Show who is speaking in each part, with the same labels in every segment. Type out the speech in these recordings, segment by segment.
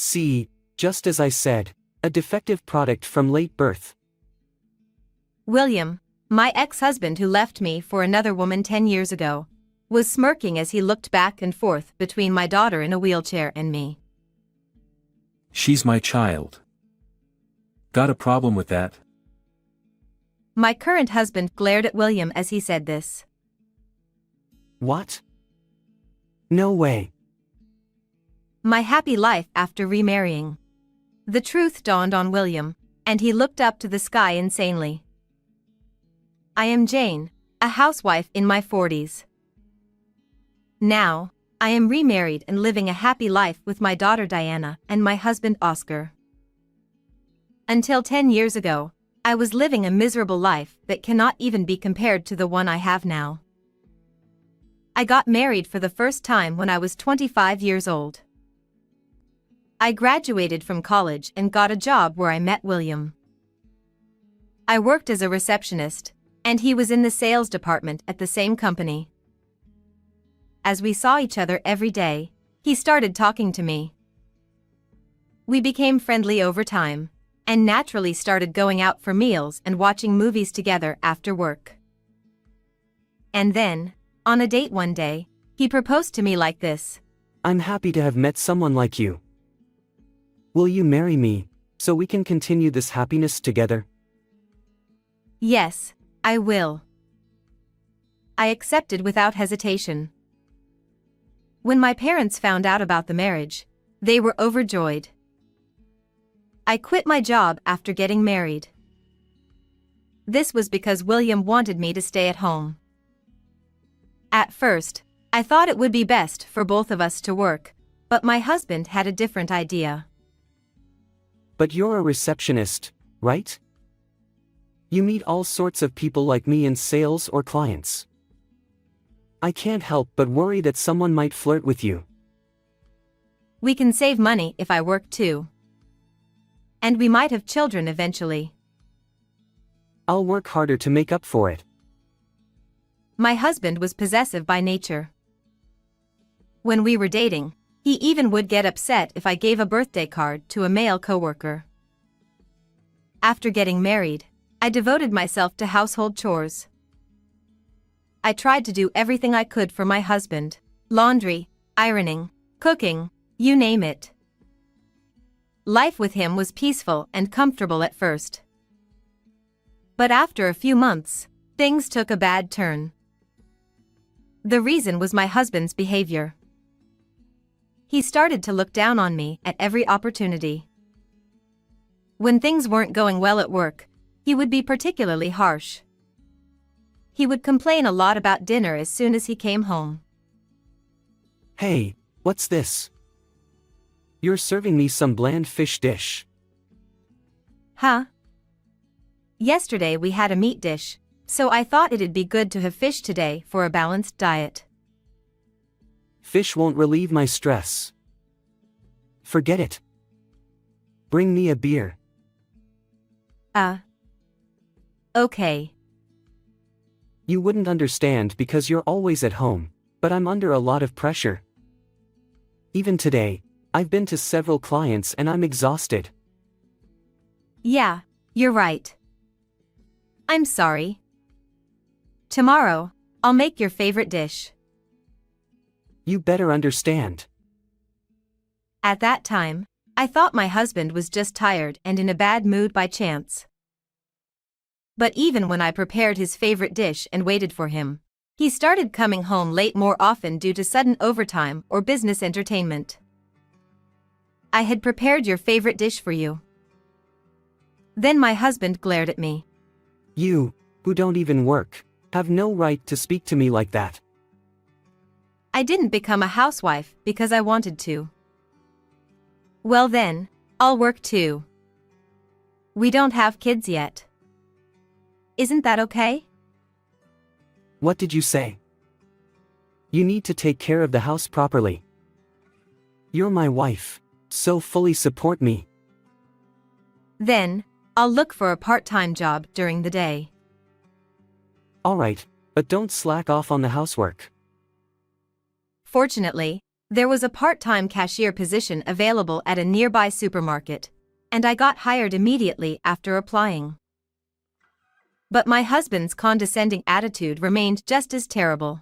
Speaker 1: See, just as I said, a defective product from late birth.
Speaker 2: William, my ex-husband who left me for another woman 10 years ago, was smirking as he looked back and forth between my daughter in a wheelchair and me.
Speaker 3: She's my child. Got a problem with that?
Speaker 2: My current husband glared at William as he said this.
Speaker 1: What? No way.
Speaker 2: My happy life after remarrying. The truth dawned on William, and he looked up to the sky insanely. I am Jane, a housewife in my 40s. Now, I am remarried and living a happy life with my daughter Diana and my husband Oscar. Until 10 years ago, I was living a miserable life that cannot even be compared to the one I have now. I got married for the first time when I was 25 years old. I graduated from college and got a job where I met William. I worked as a receptionist, and he was in the sales department at the same company. As we saw each other every day, he started talking to me. We became friendly over time, and naturally started going out for meals and watching movies together after work. And then, on a date one day, he proposed to me like this.
Speaker 1: I'm happy to have met someone like you. Will you marry me, so we can continue this happiness together?
Speaker 2: Yes, I will. I accepted without hesitation. When my parents found out about the marriage, they were overjoyed. I quit my job after getting married. This was because William wanted me to stay at home. At first, I thought it would be best for both of us to work, but my husband had a different idea.
Speaker 1: But you're a receptionist, right? You meet all sorts of people like me in sales or clients. I can't help but worry that someone might flirt with you.
Speaker 2: We can save money if I work too. And we might have children eventually.
Speaker 1: I'll work harder to make up for it.
Speaker 2: My husband was possessive by nature. When we were dating, he even would get upset if I gave a birthday card to a male coworker. After getting married, I devoted myself to household chores. I tried to do everything I could for my husband: laundry, ironing, cooking, you name it. Life with him was peaceful and comfortable at first. But after a few months, things took a bad turn. The reason was my husband's behavior. He started to look down on me at every opportunity. When things weren't going well at work, he would be particularly harsh. He would complain a lot about dinner as soon as he came home.
Speaker 1: Hey, what's this? You're serving me some bland fish dish.
Speaker 2: Huh? Yesterday we had a meat dish, so I thought it'd be good to have fish today for a balanced diet.
Speaker 1: Fish won't relieve my stress. Forget it. Bring me a beer.
Speaker 2: Okay.
Speaker 1: You wouldn't understand because you're always at home, but I'm under a lot of pressure. Even today, I've been to several clients and I'm exhausted.
Speaker 2: Yeah, you're right. I'm sorry. Tomorrow, I'll make your favorite dish.
Speaker 1: You better understand.
Speaker 2: At that time, I thought my husband was just tired and in a bad mood by chance. But even when I prepared his favorite dish and waited for him, he started coming home late more often due to sudden overtime or business entertainment. I had prepared your favorite dish for you. Then my husband glared at me.
Speaker 1: You, who don't even work, have no right to speak to me like that.
Speaker 2: I didn't become a housewife because I wanted to. Well then, I'll work too. We don't have kids yet. Isn't that okay?
Speaker 1: What did you say? You need to take care of the house properly. You're my wife, so fully support me.
Speaker 2: Then, I'll look for a part-time job during the day.
Speaker 1: Alright, but don't slack off on the housework.
Speaker 2: Fortunately, There was a part-time cashier position available at a nearby supermarket, and I got hired immediately after applying. But my husband's condescending attitude remained just as terrible.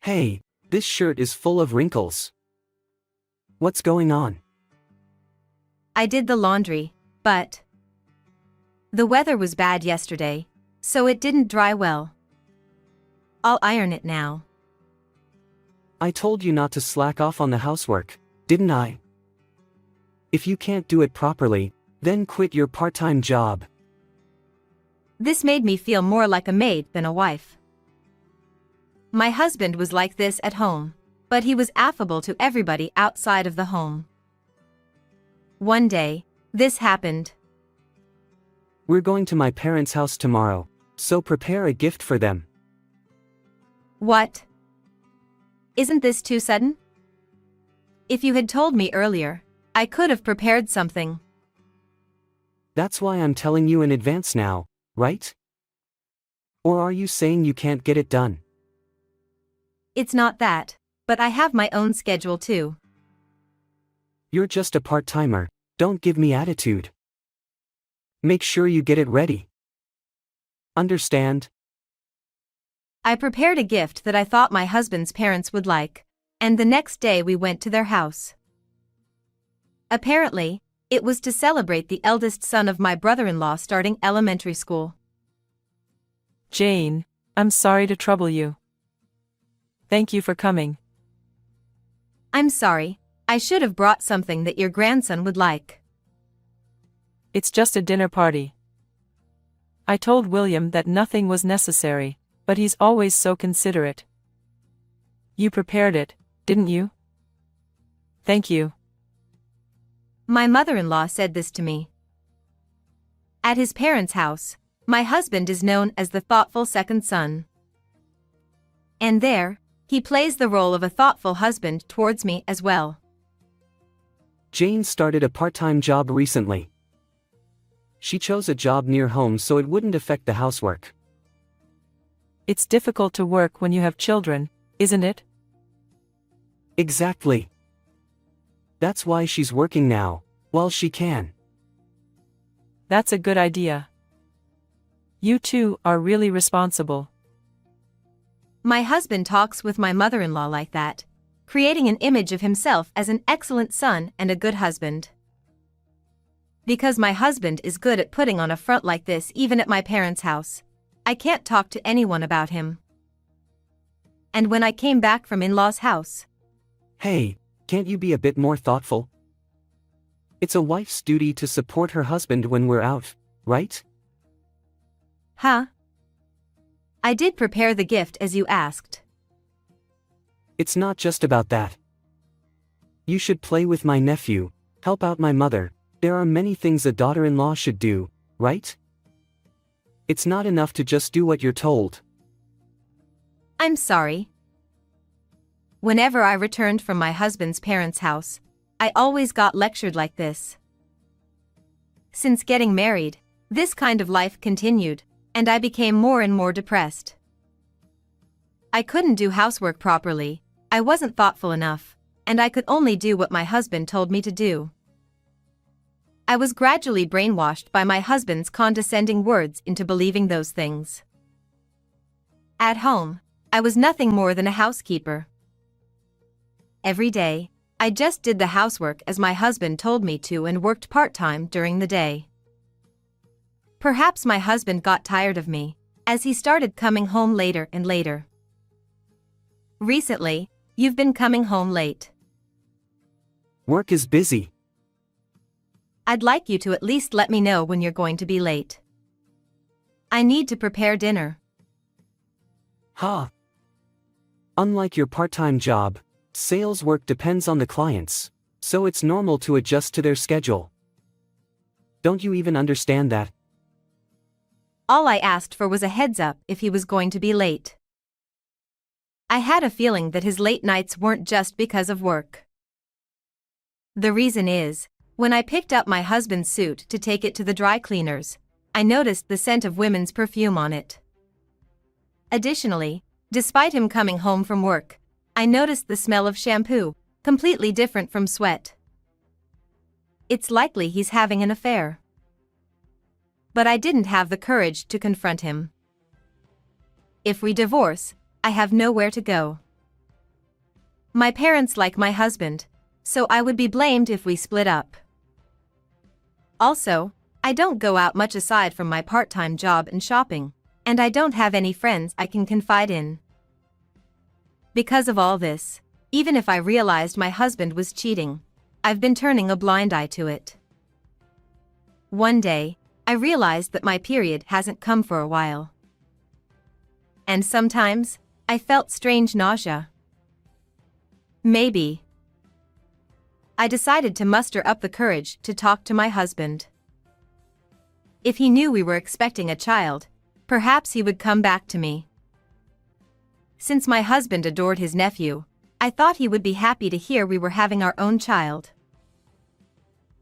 Speaker 1: Hey, this shirt is full of wrinkles. What's going on?
Speaker 2: I did the laundry, but the weather was bad yesterday, so it didn't dry well. I'll iron it now.
Speaker 1: I told you not to slack off on the housework, didn't I? If you can't do it properly, then quit your part-time job.
Speaker 2: This made me feel more like a maid than a wife. My husband was like this at home, but he was affable to everybody outside of the home. One day, this happened.
Speaker 1: We're going to my parents' house tomorrow, so prepare a gift for them.
Speaker 2: What? Isn't this too sudden? If you had told me earlier, I could have prepared something.
Speaker 1: That's why I'm telling you in advance now, right? Or are you saying you can't get it done?
Speaker 2: It's not that, but I have my own schedule too.
Speaker 1: You're just a part-timer, don't give me attitude. Make sure you get it ready. Understand?
Speaker 2: I prepared a gift that I thought my husband's parents would like, and the next day we went to their house. Apparently, it was to celebrate the eldest son of my brother-in-law starting elementary school.
Speaker 4: Jane, I'm sorry to trouble you. Thank you for coming.
Speaker 2: I'm sorry, I should have brought something that your grandson would like.
Speaker 4: It's just a dinner party. I told William that nothing was necessary, but he's always so considerate. You prepared it, didn't you? Thank you.
Speaker 2: My mother-in-law said this to me. At his parents' house, my husband is known as the thoughtful second son. And there, he plays the role of a thoughtful husband towards me as well.
Speaker 1: Jane started a part-time job recently. She chose a job near home so it wouldn't affect the housework.
Speaker 4: It's difficult to work when you have children, isn't it?
Speaker 1: Exactly. That's why she's working now, while she can.
Speaker 4: That's a good idea. You two are really responsible.
Speaker 2: My husband talks with my mother-in-law like that, creating an image of himself as an excellent son and a good husband. Because my husband is good at putting on a front like this even at my parents' house, I can't talk to anyone about him. And when I came back from in-law's house,
Speaker 1: Hey, can't you be a bit more thoughtful? It's a wife's duty to support her husband when we're out, right?
Speaker 2: huh? I did prepare the gift as you asked.
Speaker 1: It's not just about that. You should play with my nephew, help out my mother. There are many things a daughter-in-law should do, right? It's not enough to just do what you're told.
Speaker 2: I'm sorry. Whenever I returned from my husband's parents' house, I always got lectured like this. Since getting married, this kind of life continued, and I became more and more depressed. I couldn't do housework properly, I wasn't thoughtful enough, and I could only do what my husband told me to do. I was gradually brainwashed by my husband's condescending words into believing those things. At home, I was nothing more than a housekeeper. Every day, I just did the housework as my husband told me to and worked part-time during the day. Perhaps my husband got tired of me, as he started coming home later and later. Recently, you've been coming home late.
Speaker 1: Work is busy.
Speaker 2: I'd like you to at least let me know when you're going to be late. I need to prepare dinner.
Speaker 1: Ha! Unlike your part-time job, sales work depends on the clients, so it's normal to adjust to their schedule. Don't you even understand that?
Speaker 2: All I asked for was a heads up if he was going to be late. I had a feeling that his late nights weren't just because of work. The reason is, when I picked up my husband's suit to take it to the dry cleaners, I noticed the scent of women's perfume on it. Additionally, despite him coming home from work, I noticed the smell of shampoo, completely different from sweat. It's likely he's having an affair. But I didn't have the courage to confront him. If we divorce, I have nowhere to go. My parents like my husband, so I would be blamed if we split up. Also, I don't go out much aside from my part-time job and shopping, and I don't have any friends I can confide in. Because of all this, even if I realized my husband was cheating, I've been turning a blind eye to it. One day, I realized that my period hasn't come for a while. And sometimes, I felt strange nausea. Maybe. I decided to muster up the courage to talk to my husband. If he knew we were expecting a child, perhaps he would come back to me. Since my husband adored his nephew, I thought he would be happy to hear we were having our own child.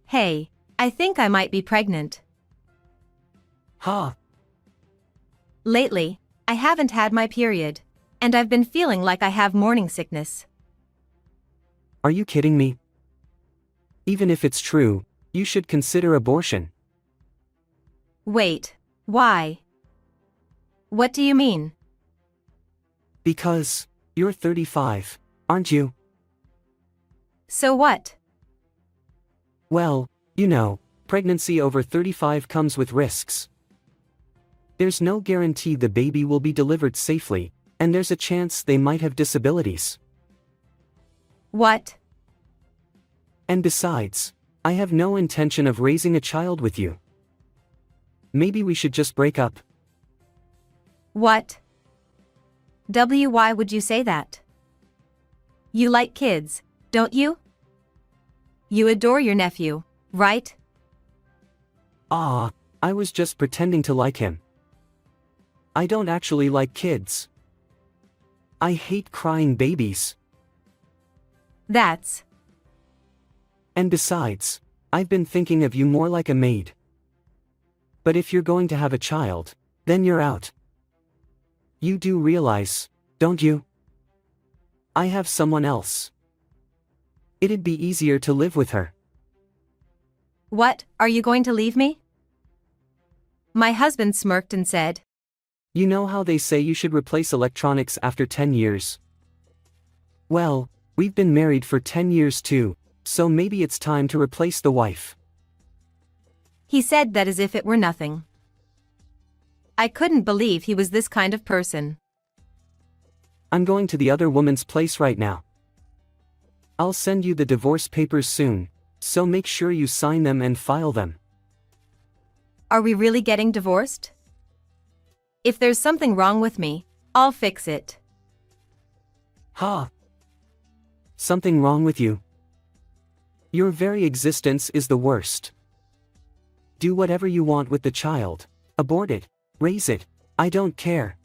Speaker 2: Hey, I think I might be pregnant.
Speaker 1: Ha!
Speaker 2: Lately, I haven't had my period, and I've been feeling like I have morning sickness.
Speaker 1: Are you kidding me? Even if it's true, you should consider abortion.
Speaker 2: Wait, why? What do you mean?
Speaker 1: Because, you're 35, aren't you?
Speaker 2: So what?
Speaker 1: Well, you know, pregnancy over 35 comes with risks. There's no guarantee the baby will be delivered safely, and there's a chance they might have disabilities.
Speaker 2: What?
Speaker 1: And besides, I have no intention of raising a child with you. Maybe we should just break up.
Speaker 2: What? Why would you say that? You like kids, don't you? You adore your nephew, right?
Speaker 1: Ah, I was just pretending to like him. I don't actually like kids. I hate crying babies.
Speaker 2: That's...
Speaker 1: And besides, I've been thinking of you more like a maid. But if you're going to have a child, then you're out. You do realize, don't you? I have someone else. It'd be easier to live with her.
Speaker 2: What, are you going to leave me? My husband smirked and said,
Speaker 1: You know how they say you should replace electronics after 10 years? Well, we've been married for 10 years too, so maybe it's time to replace the wife.
Speaker 2: He said that as if it were nothing. I couldn't believe he was this kind of person.
Speaker 1: I'm going to the other woman's place right now. I'll send you the divorce papers soon, so make sure you sign them and file them.
Speaker 2: Are we really getting divorced? If there's something wrong with me, I'll fix it.
Speaker 1: Ha! Something wrong with you? Your very existence is the worst. Do whatever you want with the child. Abort it, raise it, I don't care.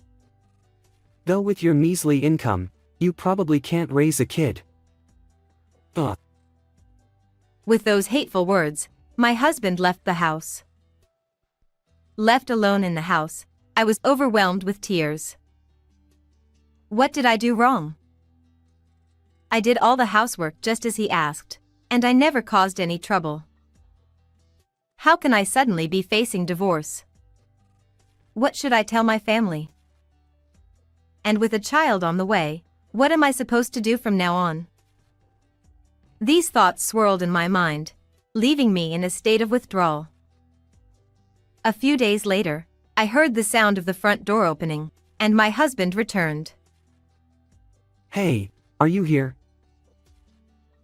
Speaker 1: Though with your measly income, you probably can't raise a kid. Ugh.
Speaker 2: With those hateful words, my husband left the house. Left alone in the house, I was overwhelmed with tears. What did I do wrong? I did all the housework just as he asked, and I never caused any trouble. How can I suddenly be facing divorce? What should I tell my family? And with a child on the way, what am I supposed to do from now on? These thoughts swirled in my mind, leaving me in a state of withdrawal. A few days later, I heard the sound of the front door opening, and my husband returned.
Speaker 1: Hey, are you here?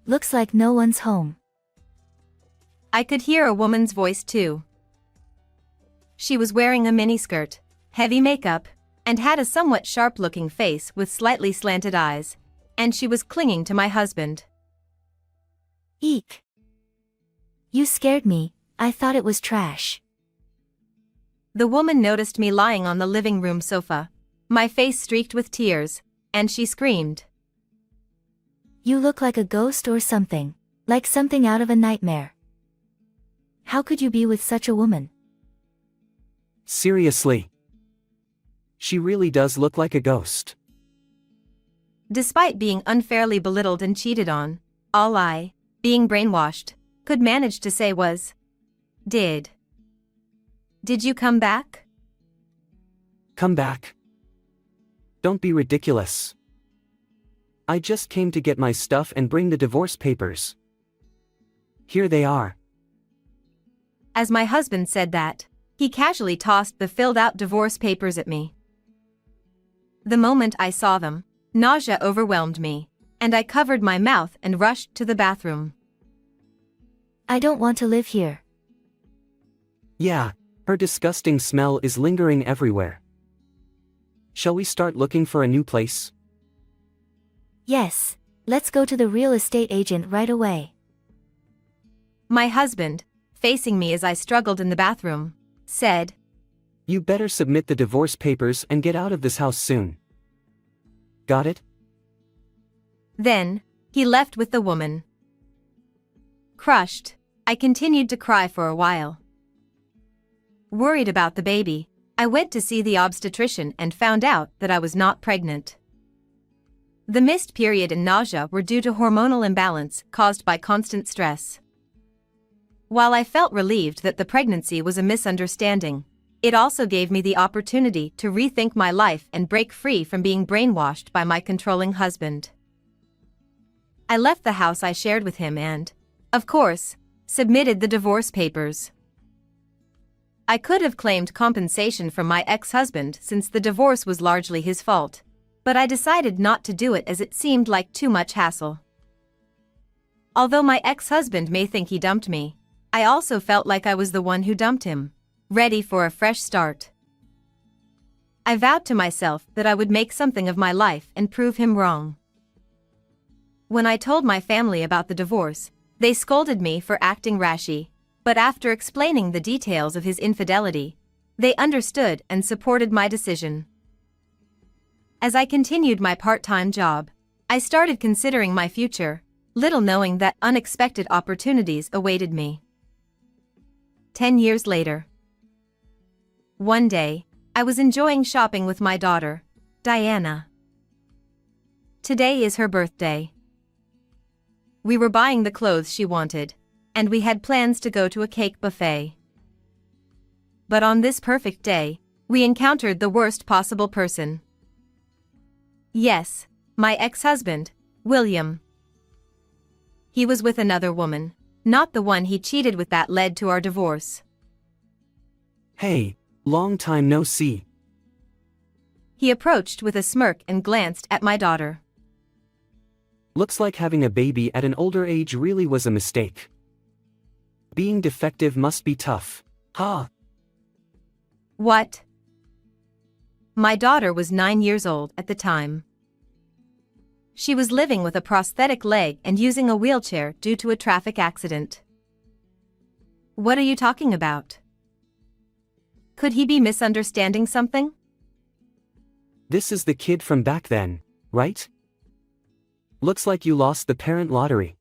Speaker 5: Looks like no one's home.
Speaker 2: I could hear a woman's voice too. She was wearing a miniskirt, heavy makeup, and had a somewhat sharp-looking face with slightly slanted eyes, and she was clinging to my husband.
Speaker 5: Eek. You scared me, I thought it was trash.
Speaker 2: The woman noticed me lying on the living room sofa, my face streaked with tears, and she screamed.
Speaker 5: You look like a ghost or something, like something out of a nightmare. How could you be with such a woman?
Speaker 1: Seriously. She really does look like a ghost.
Speaker 2: Despite being unfairly belittled and cheated on, all I, being brainwashed, could manage to say was, Did you come back?
Speaker 1: Come back. Don't be ridiculous. I just came to get my stuff and bring the divorce papers. Here they are.
Speaker 2: As my husband said that, he casually tossed the filled-out divorce papers at me. The moment I saw them, nausea overwhelmed me, and I covered my mouth and rushed to the bathroom.
Speaker 5: I don't want to live here.
Speaker 1: Yeah, her disgusting smell is lingering everywhere. Shall we start looking for a new place?
Speaker 5: Yes, let's go to the real estate agent right away.
Speaker 2: My husband, facing me as I struggled in the bathroom, said,
Speaker 1: You better submit the divorce papers and get out of this house soon. Got it?
Speaker 2: Then, he left with the woman. Crushed, I continued to cry for a while. Worried about the baby, I went to see the obstetrician and found out that I was not pregnant. The missed period and nausea were due to hormonal imbalance caused by constant stress. While I felt relieved that the pregnancy was a misunderstanding, it also gave me the opportunity to rethink my life and break free from being brainwashed by my controlling husband. I left the house I shared with him and, of course, submitted the divorce papers. I could have claimed compensation from my ex-husband since the divorce was largely his fault, but I decided not to do it as it seemed like too much hassle. Although my ex-husband may think he dumped me, I also felt like I was the one who dumped him, ready for a fresh start. I vowed to myself that I would make something of my life and prove him wrong. When I told my family about the divorce, they scolded me for acting rashy, but after explaining the details of his infidelity, they understood and supported my decision. As I continued my part-time job, I started considering my future, little knowing that unexpected opportunities awaited me. 10 years later. One day, I was enjoying shopping with my daughter, Diana. Today is her birthday. We were buying the clothes she wanted, and we had plans to go to a cake buffet. But on this perfect day, we encountered the worst possible person. Yes, my ex-husband, William. He was with another woman, not the one he cheated with that led to our divorce.
Speaker 1: Hey, long time no see.
Speaker 2: He approached with a smirk and glanced at my daughter.
Speaker 1: Looks like having a baby at an older age really was a mistake. Being defective must be tough. Ha!
Speaker 2: What? My daughter was 9 years old at the time. She was living with a prosthetic leg and using a wheelchair due to a traffic accident. What are you talking about? Could he be misunderstanding something?
Speaker 1: This is the kid from back then, right? Looks like you lost the parent lottery.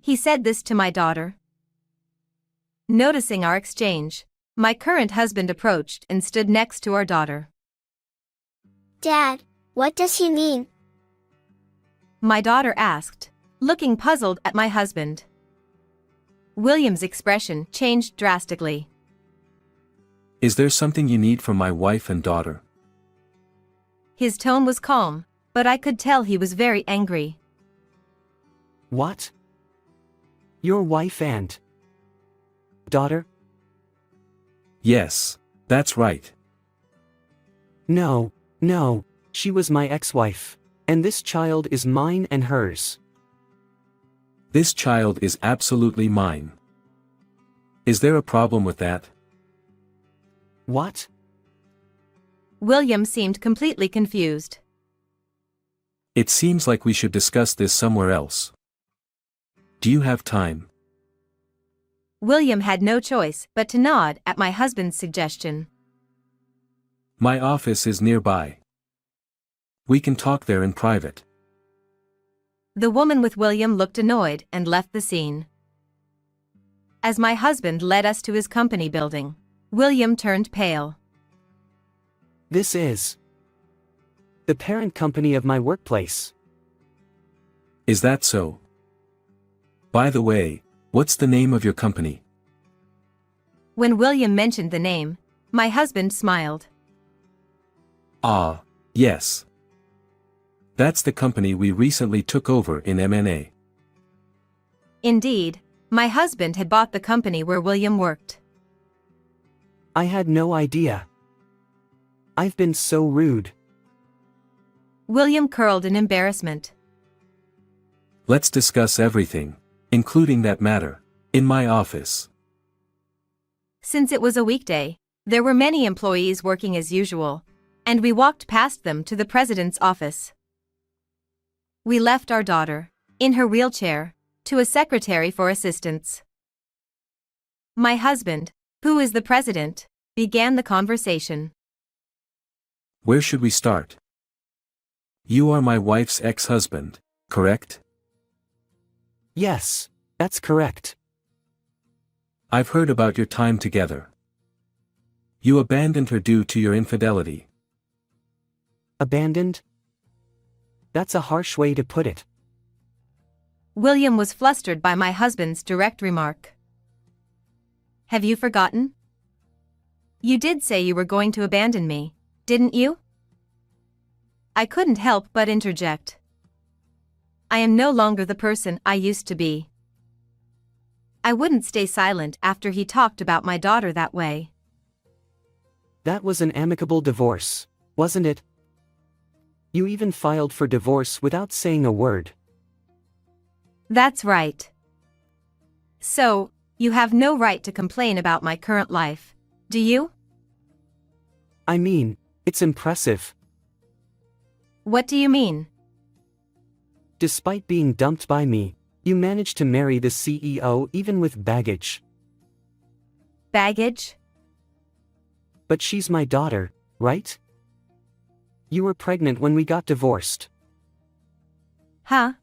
Speaker 2: He said this to my daughter. Noticing our exchange, my current husband approached and stood next to our daughter.
Speaker 6: Dad, what does he mean?
Speaker 2: My daughter asked, looking puzzled at my husband. William's expression changed drastically.
Speaker 3: Is there something you need from my wife and daughter?
Speaker 2: His tone was calm, but I could tell he was very angry.
Speaker 1: What? Your wife and daughter?
Speaker 3: Yes, that's right.
Speaker 1: No, she was my ex-wife. And this child is mine and hers.
Speaker 3: This child is absolutely mine. Is there a problem with that?
Speaker 1: What?
Speaker 2: William seemed completely confused.
Speaker 3: It seems like we should discuss this somewhere else. Do you have time?
Speaker 2: William had no choice but to nod at my husband's suggestion.
Speaker 3: My office is nearby. We can talk there in private.
Speaker 2: The woman with William looked annoyed and left the scene. As my husband led us to his company building, William turned pale.
Speaker 1: This is The parent company of my workplace.
Speaker 3: Is that so? By the way, what's the name of your company?
Speaker 2: When William mentioned the name, my husband smiled.
Speaker 3: Ah, yes. That's the company we recently took over in M&A.
Speaker 2: Indeed, my husband had bought the company where William worked.
Speaker 1: I had no idea. I've been so rude.
Speaker 2: William curled in embarrassment.
Speaker 3: Let's discuss everything, including that matter, in my office.
Speaker 2: Since it was a weekday, there were many employees working as usual, and we walked past them to the president's office. We left our daughter, in her wheelchair, to a secretary for assistance. My husband, who is the president, began the conversation.
Speaker 3: Where should we start? You are my wife's ex-husband, correct?
Speaker 1: Yes, that's correct.
Speaker 3: I've heard about your time together. You abandoned her due to your infidelity.
Speaker 1: Abandoned? That's a harsh way to put it.
Speaker 2: William was flustered by my husband's direct remark. Have you forgotten? You did say you were going to abandon me, didn't you? I couldn't help but interject. I am no longer the person I used to be. I wouldn't stay silent after he talked about my daughter that way.
Speaker 1: That was an amicable divorce, wasn't it? You even filed for divorce without saying a word.
Speaker 2: That's right. So, you have no right to complain about my current life, do you?
Speaker 1: I mean, it's impressive.
Speaker 2: What do you mean?
Speaker 1: Despite being dumped by me, you managed to marry the CEO even with baggage.
Speaker 2: Baggage?
Speaker 1: But she's my daughter, right? You were pregnant when we got divorced.
Speaker 2: Huh?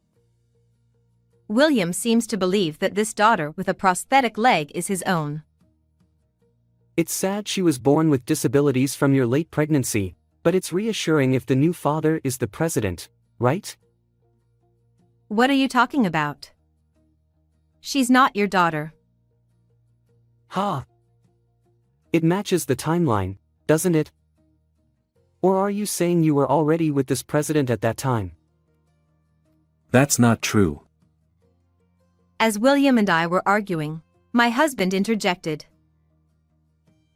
Speaker 2: William seems to believe that this daughter with a prosthetic leg is his own.
Speaker 1: It's sad she was born with disabilities from your late pregnancy, but it's reassuring if the new father is the president, right?
Speaker 2: What are you talking about? She's not your daughter.
Speaker 1: Ha! It matches the timeline, doesn't it? Or are you saying you were already with this president at that time?
Speaker 3: That's not true.
Speaker 2: As William and I were arguing, my husband interjected.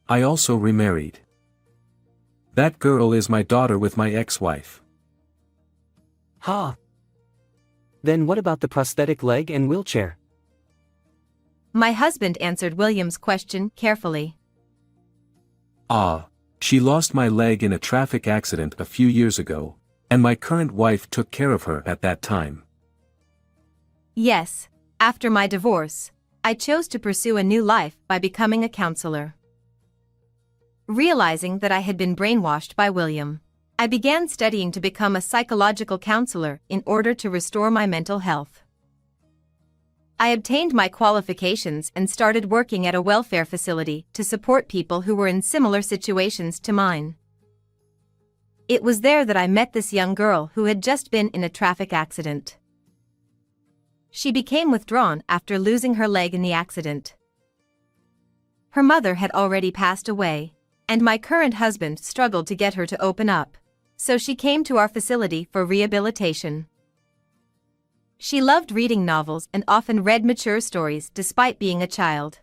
Speaker 3: I also remarried. That girl is my daughter with my ex-wife.
Speaker 1: Ha! Then what about the prosthetic leg and wheelchair?
Speaker 2: My husband answered William's question carefully.
Speaker 3: Ah, she lost my leg in a traffic accident a few years ago, and my current wife took care of her at that time.
Speaker 2: Yes, after my divorce, I chose to pursue a new life by becoming a counselor. Realizing that I had been brainwashed by William, I began studying to become a psychological counselor in order to restore my mental health. I obtained my qualifications and started working at a welfare facility to support people who were in similar situations to mine. It was there that I met this young girl who had just been in a traffic accident. She became withdrawn after losing her leg in the accident. Her mother had already passed away, and my current husband struggled to get her to open up, so she came to our facility for rehabilitation. She loved reading novels and often read mature stories despite being a child.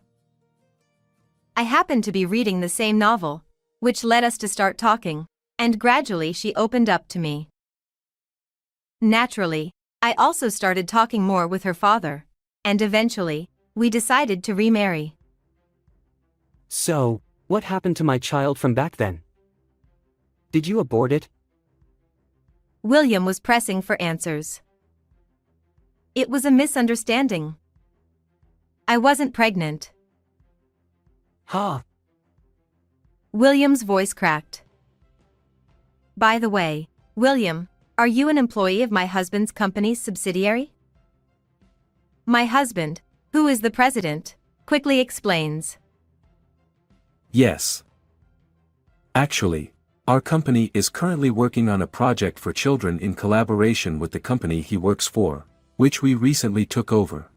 Speaker 2: I happened to be reading the same novel, which led us to start talking, and gradually she opened up to me. Naturally, I also started talking more with her father, and eventually, we decided to remarry.
Speaker 1: So, what happened to my child from back then? Did you abort it?
Speaker 2: William was pressing for answers. It was a misunderstanding. I wasn't pregnant.
Speaker 1: Ha!
Speaker 2: William's voice cracked. By the way, William, are you an employee of my husband's company's subsidiary? My husband, who is the president, quickly explains.
Speaker 3: Yes. Actually, Our company is currently working on a project for children in collaboration with the company he works for, which we recently took over.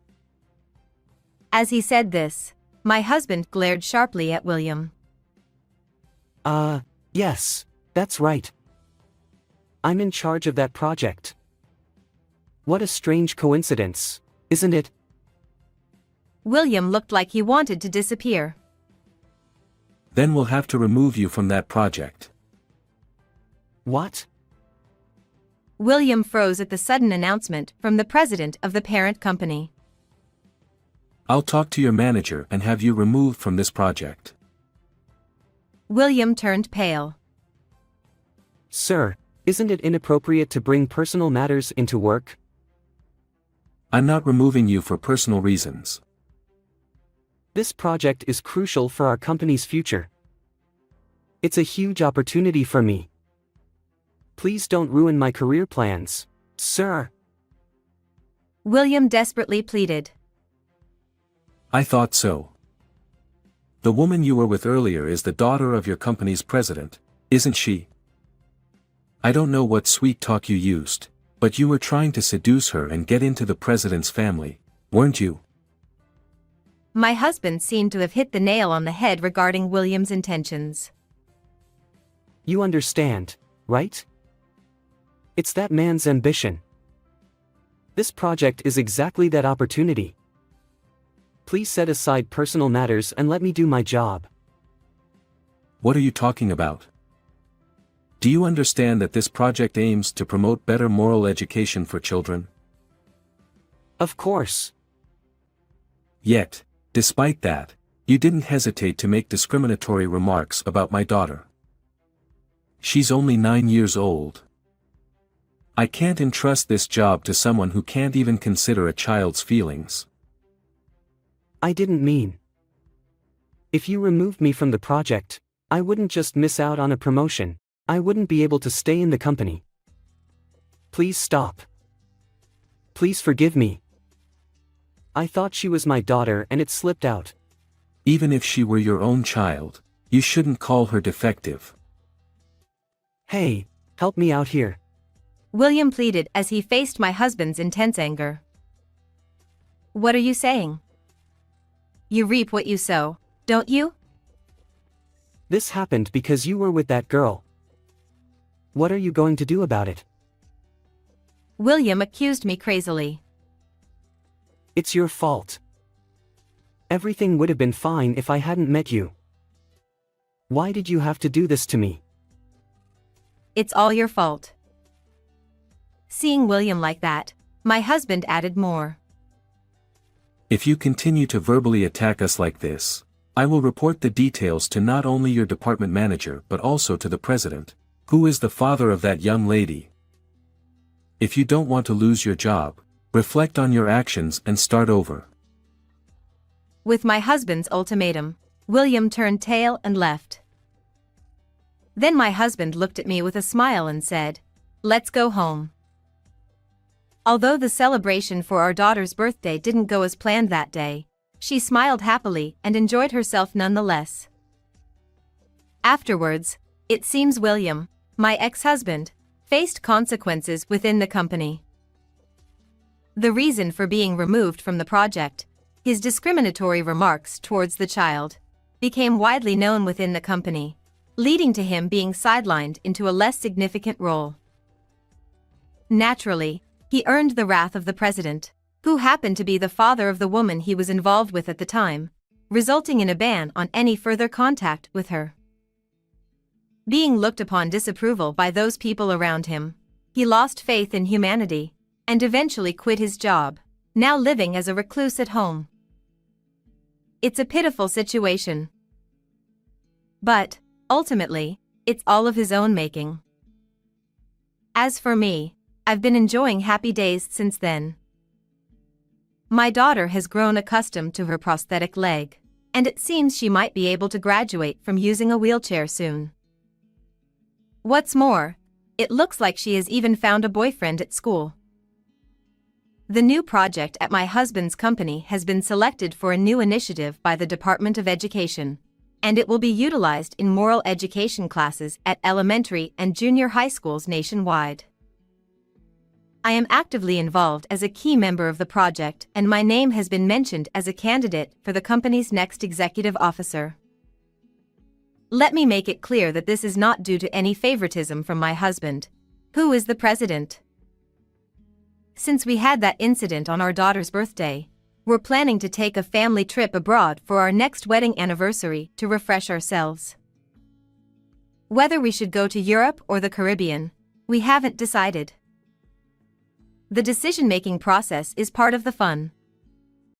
Speaker 2: As he said this, my husband glared sharply at William.
Speaker 1: Yes, that's right. I'm in charge of that project. What a strange coincidence, isn't it?
Speaker 2: William looked like he wanted to disappear.
Speaker 3: Then we'll have to remove you from that project.
Speaker 1: What?
Speaker 2: William froze at the sudden announcement from the president of the parent company.
Speaker 3: I'll talk to your manager and have you removed from this project.
Speaker 2: William turned pale.
Speaker 1: Sir, isn't it inappropriate to bring personal matters into work?
Speaker 3: I'm not removing you for personal reasons.
Speaker 1: This project is crucial for our company's future. It's a huge opportunity for me. Please don't ruin my career plans, sir.
Speaker 2: William desperately pleaded.
Speaker 3: I thought so. The woman you were with earlier is the daughter of your company's president, isn't she? I don't know what sweet talk you used, but you were trying to seduce her and get into the president's family, weren't you?
Speaker 2: My husband seemed to have hit the nail on the head regarding William's intentions.
Speaker 1: You understand, right? It's that man's ambition. This project is exactly that opportunity. Please set aside personal matters and let me do my job.
Speaker 3: What are you talking about? Do you understand that this project aims to promote better moral education for children?
Speaker 1: Of course.
Speaker 3: Yet, despite that, you didn't hesitate to make discriminatory remarks about my daughter. She's only 9 years old. I can't entrust this job to someone who can't even consider a child's feelings.
Speaker 1: I didn't mean. If you removed me from the project, I wouldn't just miss out on a promotion, I wouldn't be able to stay in the company. Please stop. Please forgive me. I thought she was my daughter and it slipped out.
Speaker 3: Even if she were your own child, you shouldn't call her defective.
Speaker 1: Hey, help me out here.
Speaker 2: William pleaded as he faced my husband's intense anger. What are you saying? You reap what you sow, don't you?
Speaker 1: This happened because you were with that girl. What are you going to do about it?
Speaker 2: William accused me crazily.
Speaker 1: It's your fault. Everything would have been fine if I hadn't met you. Why did you have to do this to me?
Speaker 2: It's all your fault. Seeing William like that, my husband added more.
Speaker 3: If you continue to verbally attack us like this, I will report the details to not only your department manager but also to the president, who is the father of that young lady. If you don't want to lose your job, reflect on your actions and start over.
Speaker 2: With my husband's ultimatum, William turned tail and left. Then my husband looked at me with a smile and said, "Let's go home." Although the celebration for our daughter's birthday didn't go as planned that day, she smiled happily and enjoyed herself nonetheless. Afterwards, it seems William, my ex-husband, faced consequences within the company. The reason for being removed from the project, his discriminatory remarks towards the child, became widely known within the company, leading to him being sidelined into a less significant role. Naturally, he earned the wrath of the president, who happened to be the father of the woman he was involved with at the time, resulting in a ban on any further contact with her. Being looked upon disapproval by those people around him, he lost faith in humanity, and eventually quit his job, now living as a recluse at home. It's a pitiful situation. But, ultimately, it's all of his own making. As for me, I've been enjoying happy days since then. My daughter has grown accustomed to her prosthetic leg, and it seems she might be able to graduate from using a wheelchair soon. What's more, it looks like she has even found a boyfriend at school. The new project at my husband's company has been selected for a new initiative by the Department of Education, and it will be utilized in moral education classes at elementary and junior high schools nationwide. I am actively involved as a key member of the project, and my name has been mentioned as a candidate for the company's next executive officer. Let me make it clear that this is not due to any favoritism from my husband, who is the president. Since we had that incident on our daughter's birthday, we're planning to take a family trip abroad for our next wedding anniversary to refresh ourselves. Whether we should go to Europe or the Caribbean, we haven't decided. The decision-making process is part of the fun.